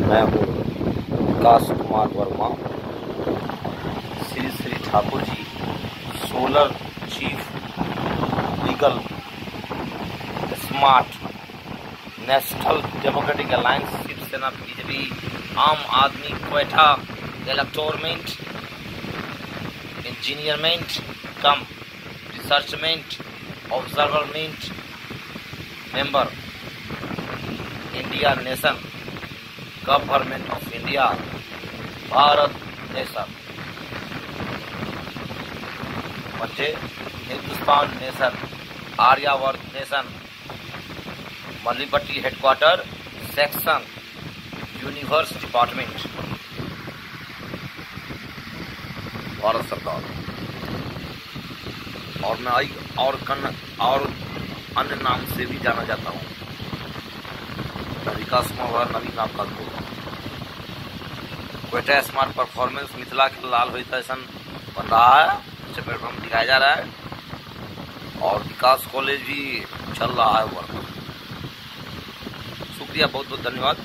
मैं हूँ Vikas Kumar Verma, Shri Shri Thakur ji solar chief legal smart national democratic alliance Shiv Sena BJP Aam Aadmi quota इलेक्टोरमेंट इंजीनियरमेंट कम रिसर्चमेंट ऑब्जर्वरमेंट member India nation government of India Bharat nation म्हणजे Hindustan nation Aryavarta nation Mallipatti headquarter section universe department Bharat सरकार। और मैं और अन्य नाम से भी जाना जाता हूँ। विकास कुमार नवीन नाम का क्वेटा स्मार्ट परफॉर्मेंस मिथिला के लाल हुई ऐसा बन रहा है, उसे प्लेटफॉर्म दिखाया जा रहा है और विकास कॉलेज भी चल रहा है वर्क। शुक्रिया, बहुत बहुत धन्यवाद।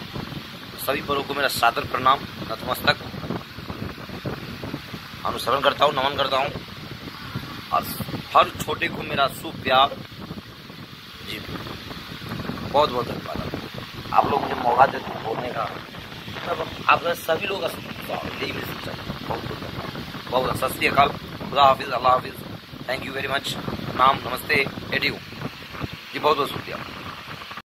सभी बड़ों को मेरा सादर प्रणाम, नतमस्तक अनुसरण करता हूँ, नमन करता हूँ और हर छोटे को मेरा शुभ प्यार जी। बहुत बहुत धन्यवाद। आप लोग मुझे मौका देते हैं बोलने का, आप सभी लोग यही मेरी शिक्षा। बहुत बहुत धन्यवाद, बहुत सत श्री अकाल, खुदा हाफिज, अल्लाह हाफिज, थैंक यू वेरी मच, नाम नमस्ते एडियो जी, बहुत बहुत शुक्रिया।